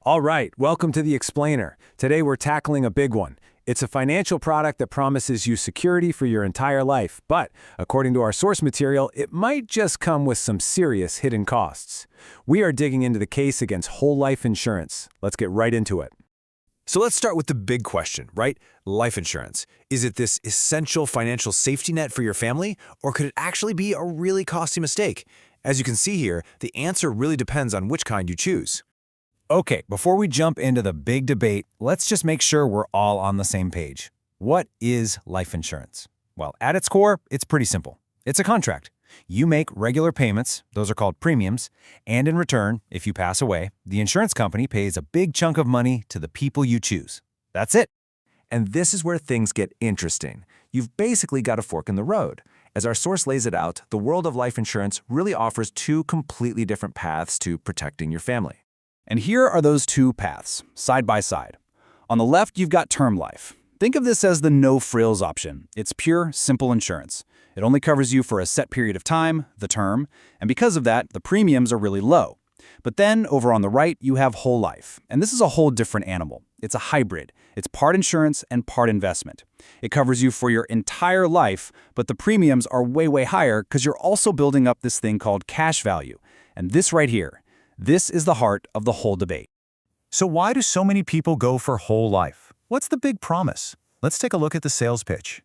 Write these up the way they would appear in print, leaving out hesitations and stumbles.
All right, welcome to the Explainer. Today we're tackling a big one. It's a financial product that promises you security for your entire life, but according to our source material, it might just come with some serious hidden costs. We are digging into the case against whole life insurance. Let's get right into it. So let's start with the big question, right? Life insurance. Is it this essential financial safety net for your family, or could it actually be a really costly mistake? As you can see here, the answer really depends on which kind you choose. Okay, before we jump into the big debate, let's just make sure we're all on the same page. What is life insurance? Well, at its core, it's pretty simple. It's a contract. You make regular payments, those are called premiums, and in return, if you pass away, the insurance company pays a big chunk of money to the people you choose. That's it. And this is where things get interesting. You've basically got a fork in the road. As our source lays it out, the world of life insurance really offers two completely different paths to protecting your family. And here are those two paths, side by side. On the left, you've got term life. Think of this as the no-frills option. It's pure, simple insurance. It only covers you for a set period of time, the term, and because of that, the premiums are really low. But then, over on the right, you have whole life. And this is a whole different animal. It's a hybrid. It's part insurance and part investment. It covers you for your entire life, but the premiums are way, way higher because you're also building up this thing called cash value. And this right here, this is the heart of the whole debate. So why do so many people go for whole life? What's the big promise? Let's take a look at the sales pitch.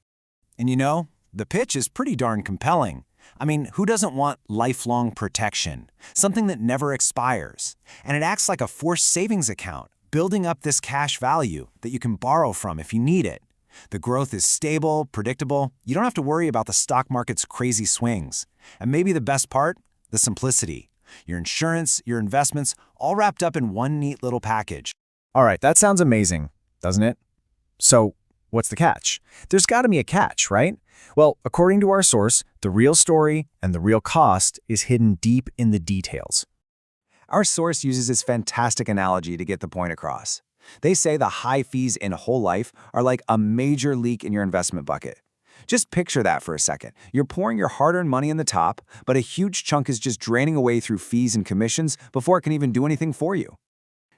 And you know, the pitch is pretty darn compelling. I mean, who doesn't want lifelong protection? Something that never expires. And it acts like a forced savings account, building up this cash value that you can borrow from if you need it. The growth is stable, predictable. You don't have to worry about the stock market's crazy swings. And maybe the best part, the simplicity. Your insurance, your investments, all wrapped up in one neat little package. All right, that sounds amazing, doesn't it? So, what's the catch? There's got to be a catch, right? Well, according to our source, the real story and the real cost is hidden deep in the details. Our source uses this fantastic analogy to get the point across. They say the high fees in whole life are like a major leak in your investment bucket. Just picture that for a second. You're pouring your hard-earned money in the top, but a huge chunk is just draining away through fees and commissions before it can even do anything for you.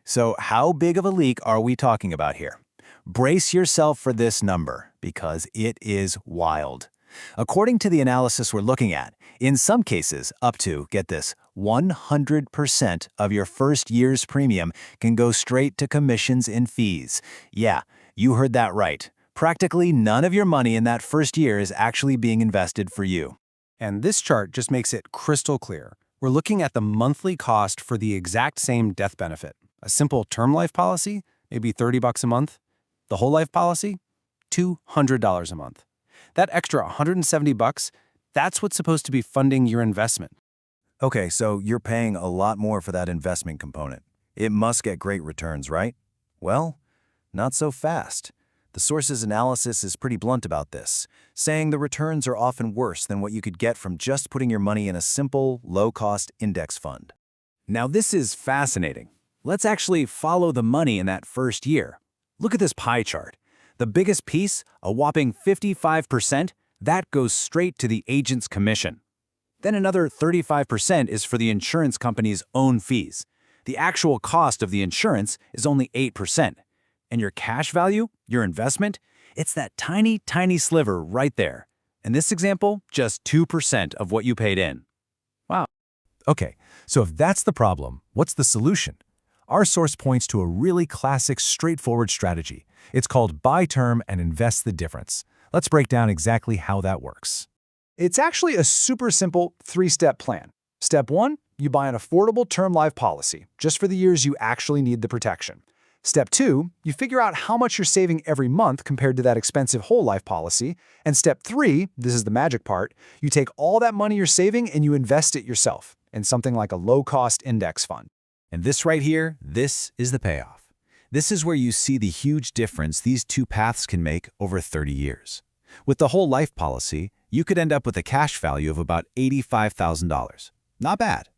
So how big of a leak are we talking about here? Brace yourself for this number, because it is wild. According to the analysis we're looking at, in some cases, up to, get this, 100% of your first year's premium can go straight to commissions and fees. Yeah, you heard that right. Practically none of your money in that first year is actually being invested for you. And this chart just makes it crystal clear. We're looking at the monthly cost for the exact same death benefit. A simple term life policy, maybe $30 a month. The whole life policy, $200 a month. That extra $170, that's what's supposed to be funding your investment. Okay, so you're paying a lot more for that investment component. It must get great returns, right? Well, not so fast. The source's analysis is pretty blunt about this, saying the returns are often worse than what you could get from just putting your money in a simple, low-cost index fund. Now this is fascinating. Let's actually follow the money in that first year. Look at this pie chart. The biggest piece, a whopping 55%, that goes straight to the agent's commission. Then another 35% is for the insurance company's own fees. The actual cost of the insurance is only 8%. And your cash value, your investment, it's that tiny, tiny sliver right there. In this example, just 2% of what you paid in. Wow. Okay, so if that's the problem, what's the solution? Our source points to a really classic, straightforward strategy. It's called buy term and invest the difference. Let's break down exactly how that works. It's actually a super simple three-step plan. Step 1, you buy an affordable term life policy, just for the years you actually need the protection. Step 2, you figure out how much you're saving every month compared to that expensive whole life policy. And step 3, this is the magic part, you take all that money you're saving and you invest it yourself in something like a low-cost index fund. And this right here, this is the payoff. This is where you see the huge difference these two paths can make over 30 years. With the whole life policy, you could end up with a cash value of about $85,000. Not bad.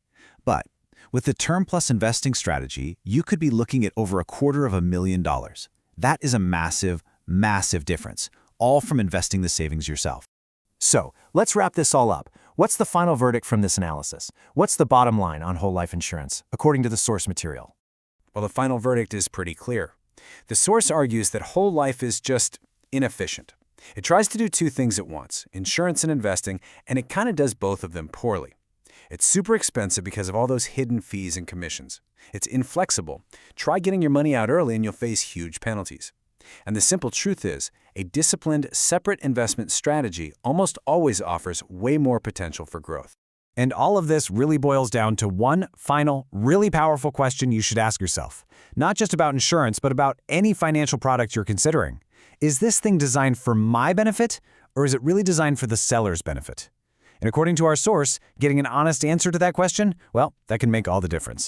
But with the term plus investing strategy, you could be looking at over $250,000. That is a massive, massive difference, all from investing the savings yourself. So, let's wrap this all up. What's the final verdict from this analysis? What's the bottom line on whole life insurance, according to the source material? Well, the final verdict is pretty clear. The source argues that whole life is just inefficient. It tries to do two things at once, insurance and investing, and it kind of does both of them poorly. It's super expensive because of all those hidden fees and commissions. It's inflexible. Try getting your money out early and you'll face huge penalties. And the simple truth is, a disciplined, separate investment strategy almost always offers way more potential for growth. And all of this really boils down to one final, really powerful question you should ask yourself. Not just about insurance, but about any financial product you're considering. Is this thing designed for my benefit, or is it really designed for the seller's benefit? And according to our source, getting an honest answer to that question, well, that can make all the difference.